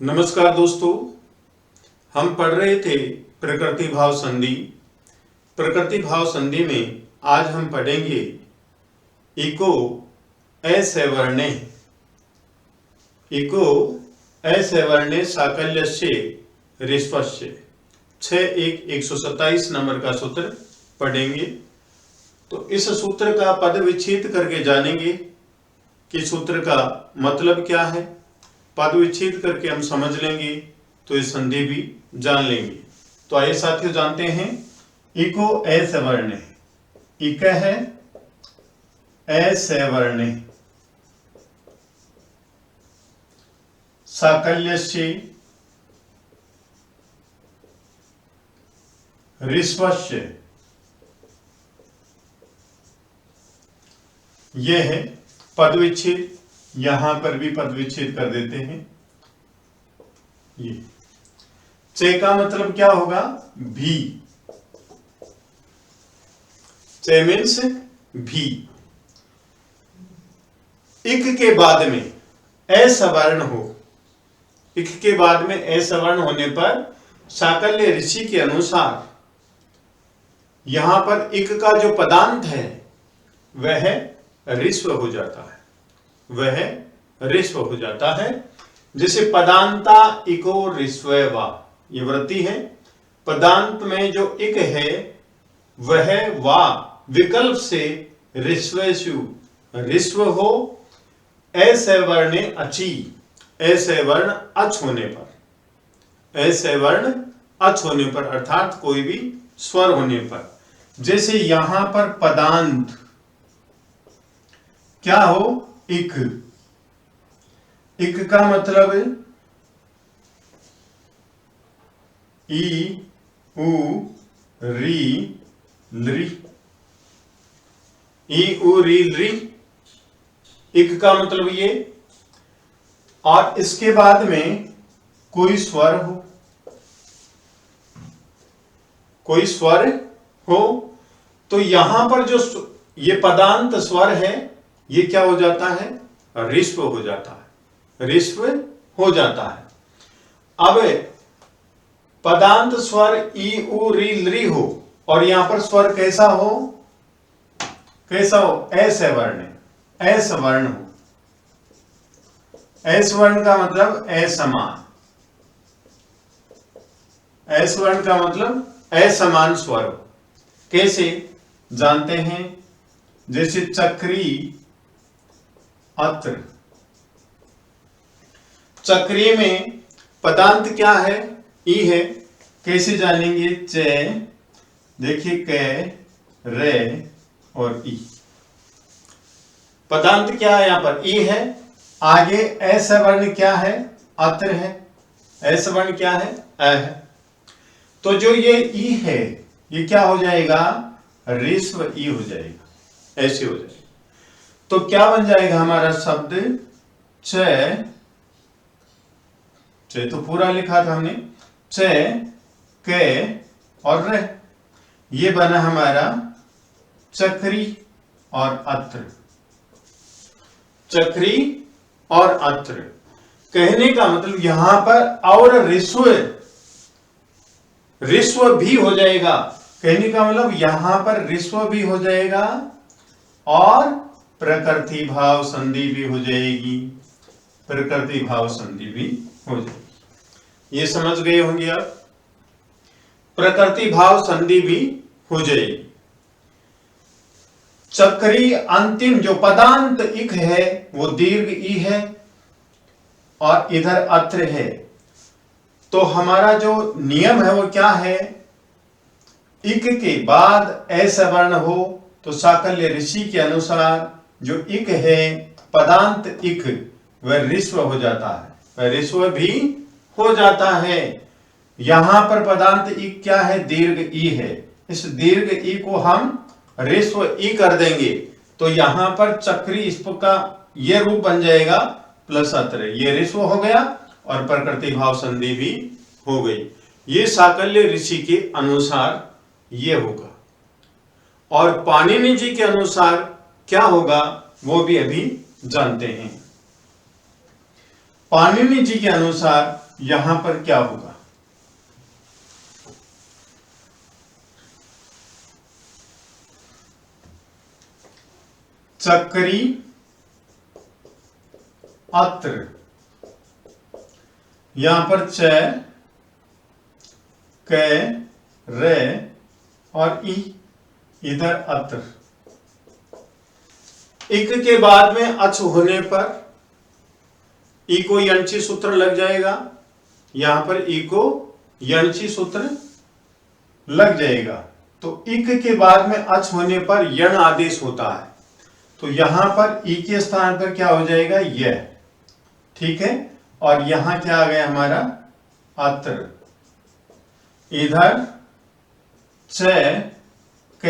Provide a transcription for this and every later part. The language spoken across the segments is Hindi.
नमस्कार दोस्तों, हम पढ़ रहे थे प्रकृति भाव संधि। प्रकृति भाव संधि में आज हम पढ़ेंगे इको असवर्णे। इको असवर्णे साकल्यस्य ऋस्वस्य 127 नंबर का सूत्र पढ़ेंगे। तो इस सूत्र का पद विच्छेद करके जानेंगे कि सूत्र का मतलब क्या है। पद विच्छेद करके हम समझ लेंगे तो इस संधि भी जान लेंगे। तो आइए साथियों जानते हैं इको असवर्णे। इक है असवर्णे साकल्यस्य ऋस्वस्य। यह है पद विच्छेद। यहां पर भी पद विच्छेद कर देते हैं। ये चे का मतलब क्या होगा? भी। चे मीन्स भी। इक के बाद में असवर्ण हो। इक के बाद में असवर्ण होने पर साकल्य ऋषि के अनुसार यहां पर इक का जो पदांत है वह ऋस्व हो जाता है। वह ऋस्व हो जाता है। जैसे पदांता इको ऋस्ववा, ये वृत्ति है। पदांत में जो इक है वह वा विकल्प से ऋस्वसु ऋस्व हो। असवर्णे अची, असवर्ण अच होने पर, असवर्ण अच होने पर अर्थात कोई भी स्वर होने पर। जैसे यहां पर पदांत क्या हो? इक। इक का मतलब ई उ री लृ। ई उ री लृ, इक का मतलब ये। और इसके बाद में कोई स्वर हो, कोई स्वर हो तो यहां पर जो ये पदांत स्वर है ये क्या हो जाता है? ऋस्व हो जाता है। ऋस्व हो जाता है। अब पदांत स्वर ई उ री लृ हो और यहां पर स्वर कैसा हो? कैसा हो? असवर्ण। असवर्ण हो। असवर्ण का मतलब असमान। असवर्ण का मतलब असमान स्वर हो। कैसे जानते हैं? जैसे चक्री अत्र। चक्री में पदांत क्या है? ई है। कैसे जानेंगे? चे, देखिए क, रे और ई। पदांत क्या है? यहां पर ई है। आगे असवर्ण क्या है? अत्र है। असवर्ण क्या है? अ है। तो जो ये ई है ये क्या हो जाएगा? ऋस्व ई हो जाएगा। ऐसे हो जाएगा। तो क्या बन जाएगा हमारा शब्द? च, च तो पूरा लिखा था हमने। च, क और र। ये बना हमारा चक्री और अत्र। चक्री और अत्र कहने का मतलब यहां पर और ऋस्व, ऋस्व भी हो जाएगा। कहने का मतलब यहां पर ऋस्व भी हो जाएगा और प्रकृति भाव संधि भी हो जाएगी। प्रकृति भाव संधि भी हो जाएगी। ये समझ गए होंगे आप। प्रकृति भाव संधि भी हो जाएगी। चक्री अंतिम जो पदांत इक है वो दीर्घ ई है और इधर अत्र है। तो हमारा जो नियम है वो क्या है? इक के बाद असवर्ण हो तो साकल्य ऋषि के अनुसार जो इक है पदांत इक वह ऋस्व हो जाता है। वह ऋस्व भी हो जाता है। यहां पर पदांत इक क्या है? दीर्घ ई है। इस दीर्घ ई को हम ऋस्व ई कर देंगे तो यहां पर चक्री इसका ये रूप बन जाएगा प्लस अत्र। ये ऋस्व हो गया और प्रकृति भाव संधि भी हो गई। ये साकल्य ऋषि के अनुसार ये होगा। और पाणिनि जी के अनुसार क्या होगा वो भी अभी जानते हैं। पाणिनि जी के अनुसार यहां पर क्या होगा? चक्री अत्र, यहां पर च, क, र और ई, इधर अत्र। इक के बाद में अच होने पर ई को यणची सूत्र लग जाएगा, यहां पर ई को यणची सूत्र लग जाएगा। तो इक के बाद में अच होने पर यण आदेश होता है, तो यहां पर ई के स्थान पर क्या हो जाएगा? यह। ठीक है, और यहां क्या आ गया हमारा? अत्र। इधर च, क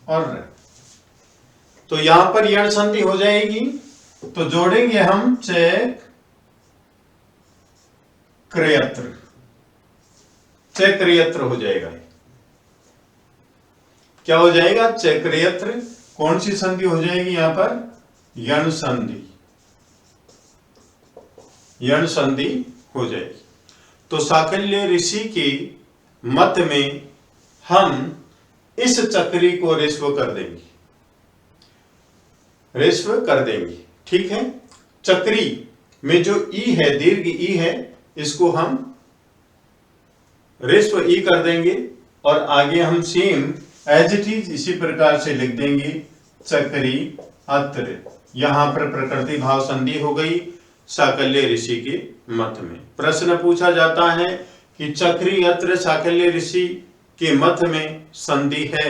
और र। तो यहां पर यण संधि हो जाएगी, तो जोड़ेंगे हम च क्रियत्र, च क्रियत्र हो जाएगा। क्या हो जाएगा? च क्रियत्र। कौन सी संधि हो जाएगी यहां पर? यण संधि, यण संधि हो जाएगी। तो साकल्य ऋषि के मत में हम इस चक्री को ऋस्व कर देंगे, ऋस्व कर देंगे। ठीक है, चक्री में जो ई है, दीर्घ ई है, इसको हम ऋस्व ई कर देंगे और आगे हम सेम एज इट इज इसी प्रकार से लिख देंगे चक्री अत्र। यहां पर प्रकृति भाव संधि हो गई साकल्य ऋषि के मत में। प्रश्न पूछा जाता है कि चक्री अत्र साकल्य ऋषि के मत में संधि है,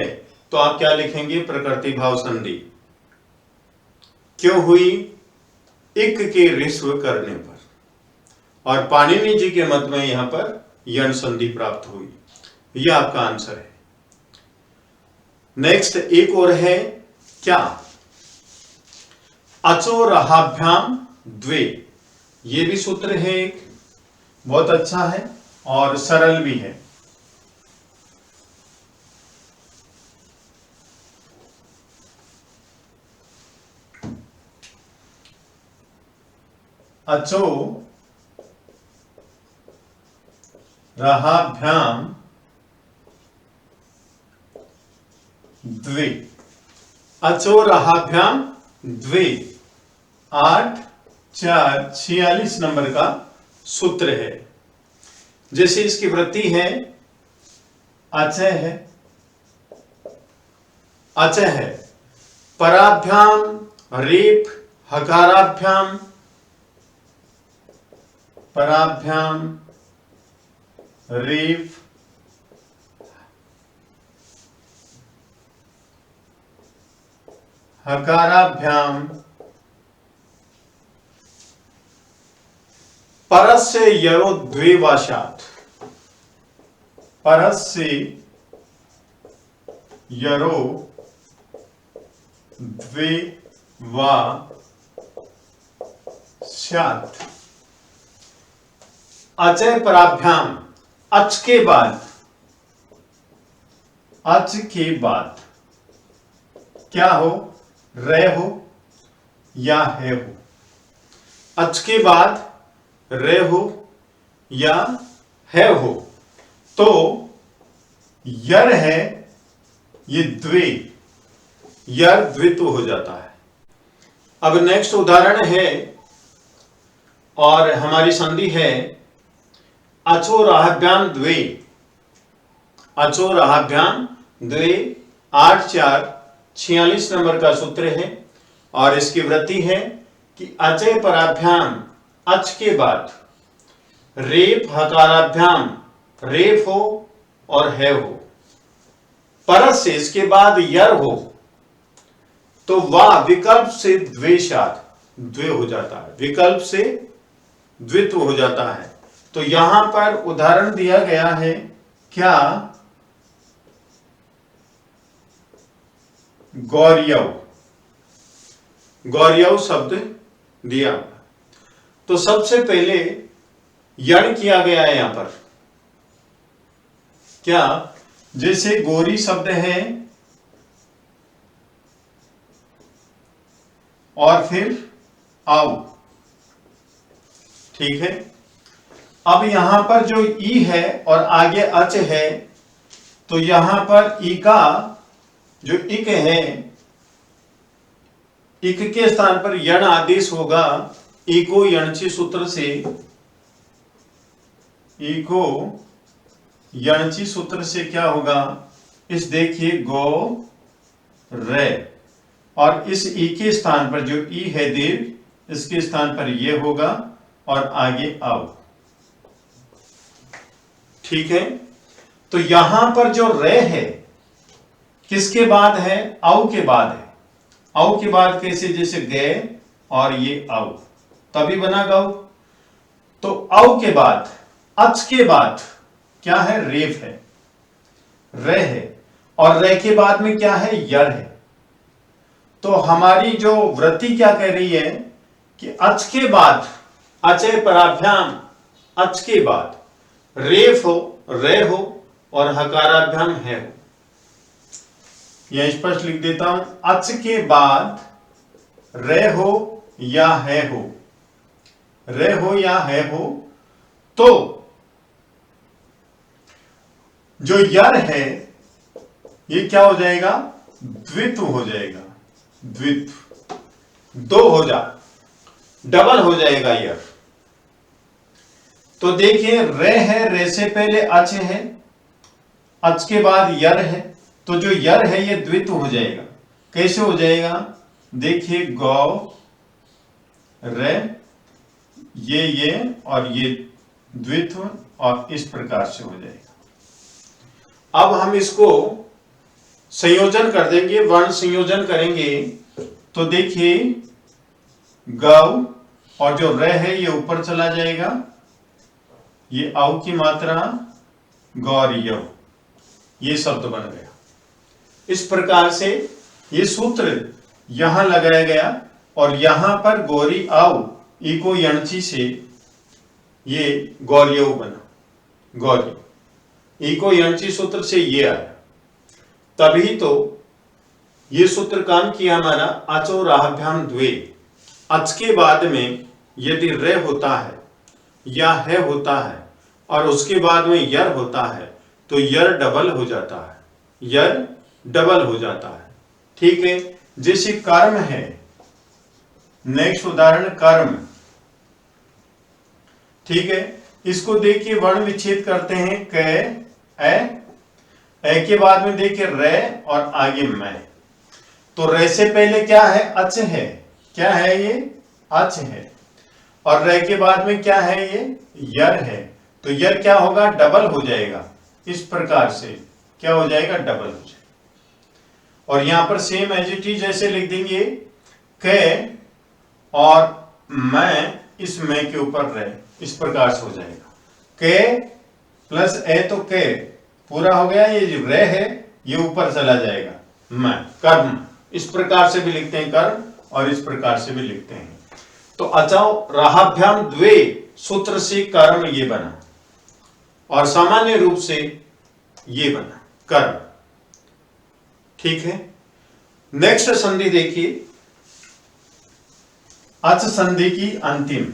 तो आप क्या लिखेंगे? प्रकृति भाव संधि। क्यों हुई? इक के ऋस्व करने पर, और पाणिनि जी के मत में यहां पर यण संधि प्राप्त हुई। यह आपका आंसर है। नेक्स्ट एक और है क्या? अचोरहाभ्याम द्वे, ये भी सूत्र है एक, बहुत अच्छा है और सरल भी है। अचो रहाभ्याम द्वे, अचो रहाभ्याम द्वे 8 4 46 नंबर का सूत्र है। जैसे इसकी वृत्ति है अचय है, अचय है, पराभ्याम रेप हकाराभ्याम, पराभ्याम रेप हकाराभ्याम परस्य यरो द्वेवाशात, परस्य यरो द्वेवाशात। अचय पराभ्याम, अच के बाद, अच के बाद क्या हो? रे हो या है हो। अच के बाद रे हो या है हो, तो यर है, ये द्वे, यर द्वित्व हो जाता है। अब नेक्स्ट उदाहरण है और हमारी संधि है अचोराभ्याम द्वे, अचोराभ्याम द्वे 8 4 46 नंबर का सूत्र है और इसकी वृत्ति है कि अचय पराभ्याम, अच के बाद रेप हकाराभ्याम, रेप हो और है हो, परस से इसके बाद यर हो, तो वाह विकल्प से द्वेशात, द्वे हो जाता है, विकल्प से द्वित्व हो जाता है। तो यहां पर उदाहरण दिया गया है क्या? गौर्यव, गौर्यव शब्द दिया। तो सबसे पहले यण किया गया है यहां पर क्या? जैसे गोरी शब्द है और फिर आओ, ठीक है, अब यहां पर जो ई है और आगे अच है, तो यहां पर ई का जो इक है, इक के स्थान पर यण आदेश होगा। ई को यणची सूत्र से, ई को यणची सूत्र से क्या होगा, इस देखिए गो रे, और इस ई के स्थान पर जो ई है दीर्घ, इसके स्थान पर ये होगा और आगे आओ। ठीक है, तो यहां पर जो रे है किसके बाद है, औ के बाद है। औ के बाद कैसे, जैसे गए और ये औ, तभी बना गौ। तो औ के बाद, अच के बाद क्या है, रेफ है, रे है, और रे के बाद में क्या है, यर है। तो हमारी जो वृत्ति क्या कह रही है कि अच के बाद, अचय पराभ्याम, अच के बाद रेफ हो, रे हो और हकाराभ्याम है हो। यह स्पष्ट लिख देता हूं, अच के बाद रे हो या है हो, रे हो या है हो, तो जो यर है ये क्या हो जाएगा, द्वित्व हो जाएगा, द्वित्व, दो हो जा, डबल हो जाएगा यर। तो देखिए रे है, रे से पहले अच है, अच के बाद यर है, तो जो यर है ये द्वित्व हो जाएगा। कैसे हो जाएगा, देखिए गौ रे, ये और ये द्वित्व, और इस प्रकार से हो जाएगा। अब हम इसको संयोजन कर देंगे, वर्ण संयोजन करेंगे, तो देखिए गौ और जो रे है ये ऊपर चला जाएगा, ये औ की मात्रा गौरियव, ये शब्द बन गया। इस प्रकार से ये सूत्र यहां लगाया गया, और यहां पर गौरी आउ ई को यणची से ये गौरियव बना, गौरी, ई को यणची सूत्र से ये आया। तभी तो ये सूत्र काम किया हमारा, अचो राहभ्याम द्वे, अच के बाद में यदि रे होता है या है होता है और उसके बाद में यर होता है, तो यर डबल हो जाता है, यर डबल हो जाता है। ठीक है, जैसे कर्म है, नेक्स्ट उदाहरण कर्म। ठीक है, इसको देखिए वर्ण विच्छेद करते हैं, क ए के बाद में देखिए रे और आगे मैं। तो रे से पहले क्या है, अच है, क्या है ये, अच है, और रे के बाद में क्या है, ये यर है। तो यर क्या होगा, डबल हो जाएगा, इस प्रकार से क्या हो जाएगा, डबल हो जाएगा। और यहां पर सेम एज इट इज ऐसे लिख देंगे, क और मैं, इस मैं के ऊपर रे, इस प्रकार से हो जाएगा, क प्लस ए, तो क पूरा हो गया, ये जो रे है ये ऊपर चला जाएगा, मैं, कर्म, इस प्रकार से भी लिखते हैं कर्म, और इस प्रकार से भी लिखते हैं। तो अचौ राहाभ्याम द्वे सूत्र से कर्म ये बना, और सामान्य रूप से ये बना कर्म। ठीक है, नेक्स्ट संधि देखिए, अच संधि की अंतिम।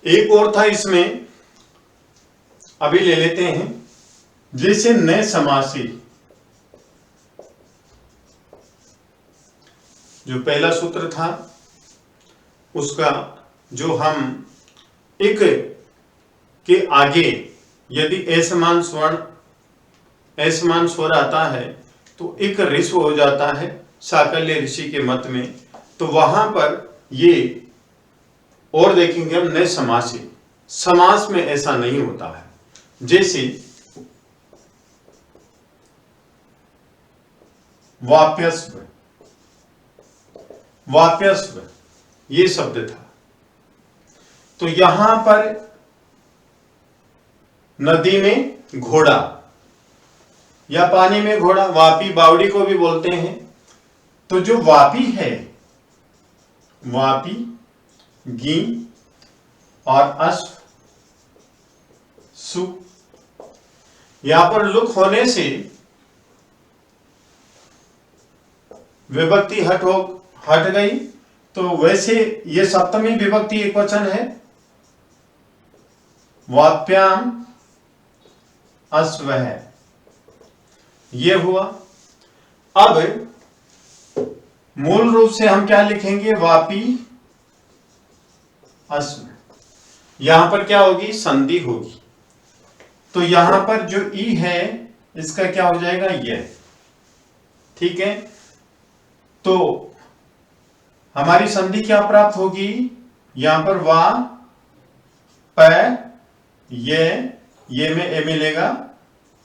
एक और था इसमें, अभी ले लेते हैं, जैसे न समासी, जो पहला सूत्र था उसका जो हम इक के आगे यदि असमान स्वर्ण, असमान स्वर आता है तो इक ऋस्व हो जाता है साकल्य ऋषि के मत में। तो वहां पर ये और देखेंगे हम, न समासी, समास में ऐसा नहीं होता है। जैसे वाप्यस्व, वाप्यस्व ये शब्द था, तो यहां पर नदी में घोड़ा या पानी में घोड़ा, वापी बावड़ी को भी बोलते हैं। तो जो वापी है, वापी गी और अश्व, सु। यहां पर लुक होने से विभक्ति हट गई, तो वैसे ये सप्तमी विभक्ति एकवचन है। वाप्याम अश्व है, ये हुआ। अब मूल रूप से हम क्या लिखेंगे, वापी अश्व। यहां पर क्या होगी, संधि होगी। तो यहां पर जो ई है इसका क्या हो जाएगा, यह। ठीक है, तो हमारी संधि क्या प्राप्त होगी, यहां पर वा प ये में ए मिलेगा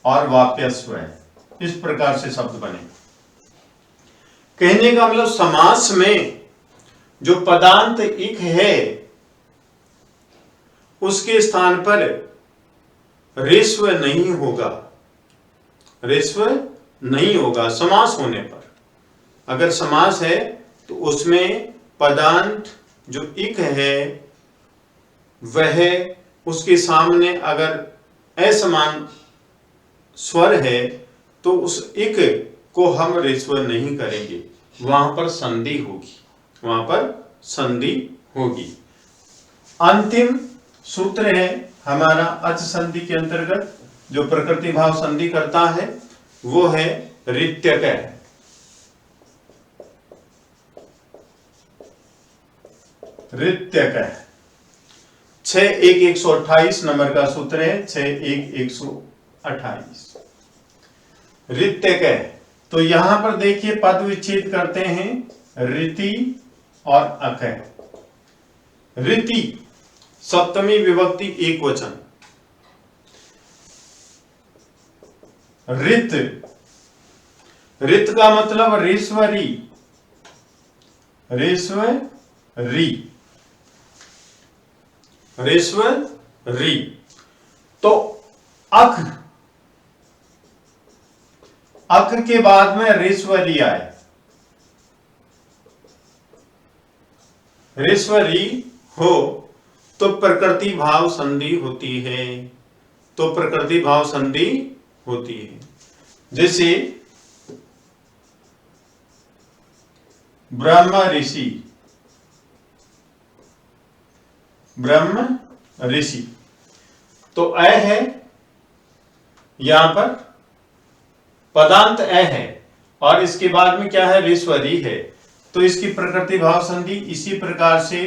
और वाप्यस्व है। इस प्रकार से शब्द बने। कहने का मतलब समास में जो पदांत इक है उसके स्थान पर रेस्व नहीं होगा, रेस्व नहीं होगा समास होने पर। अगर समास है तो उसमें पदांत जो इक है वह उसके सामने अगर असमान स्वर है तो उस इक को हम रेस्व नहीं करेंगे, वहां पर संधि होगी, वहां पर संधि होगी। अंतिम सूत्र है हमारा अच संधि के अंतर्गत जो प्रकृति भाव संधि करता है वो है ऋत्यक। ऋत्यक 6-1-128 नंबर का सूत्र है, 6-1-128 ऋत्यक। तो यहां पर देखिए पद विच्छेद करते हैं रीति और अक। रीति सप्तमी विभक्ति एकवचन। रित, रित का मतलब रेश्वरी, रेश्वरी, रेश्वरी। तो अक, अक के बाद में रेश्वरी आए, रेश्वरी हो तो प्रकृति भाव संधि होती है, तो प्रकृति भाव संधि होती है। जैसे ब्रह्म ऋषि, ब्रह्म ऋषि, तो अ है, यहां पर पदांत अ है और इसके बाद में क्या है, ऋश्वरी है, तो इसकी प्रकृति भाव संधि इसी प्रकार से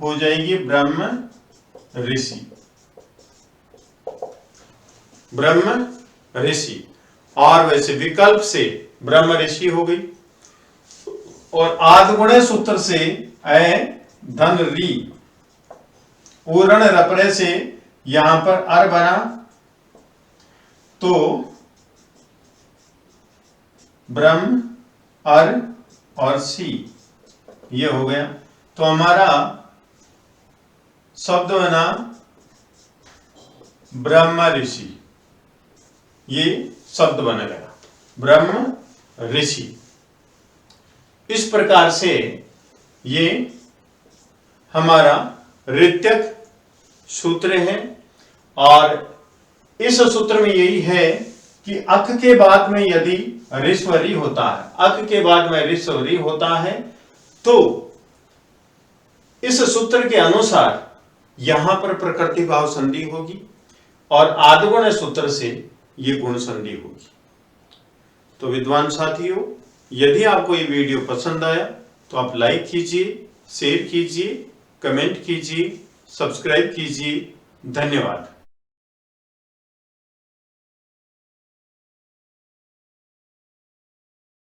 हो जाएगी, ब्रह्म ऋषि, ब्रह्म ऋषि। और वैसे विकल्प से ब्रह्म ऋषि हो गई और आदगुण सूत्र से अ धन री, उरण रपड़े से यहां पर अर बना तो ब्रह्म अर और सी ये हो गया। तो हमारा शब्द बना ब्रह्म ऋषि, ये शब्द बन गया ब्रह्म ऋषि। इस प्रकार से ये हमारा ऋत्यक सूत्र है। और इस सूत्र में यही है कि अक के बाद में यदि ऋश्वरी होता है, अक के बाद में ऋश्वरी होता है तो इस सूत्र के अनुसार यहां पर प्रकृति भाव संधि होगी और आदगुण सूत्र से ये गुण संधि होगी। तो विद्वान साथियों, यदि आपको ये वीडियो पसंद आया तो आप लाइक कीजिए, शेयर कीजिए, कमेंट कीजिए, सब्सक्राइब कीजिए। धन्यवाद।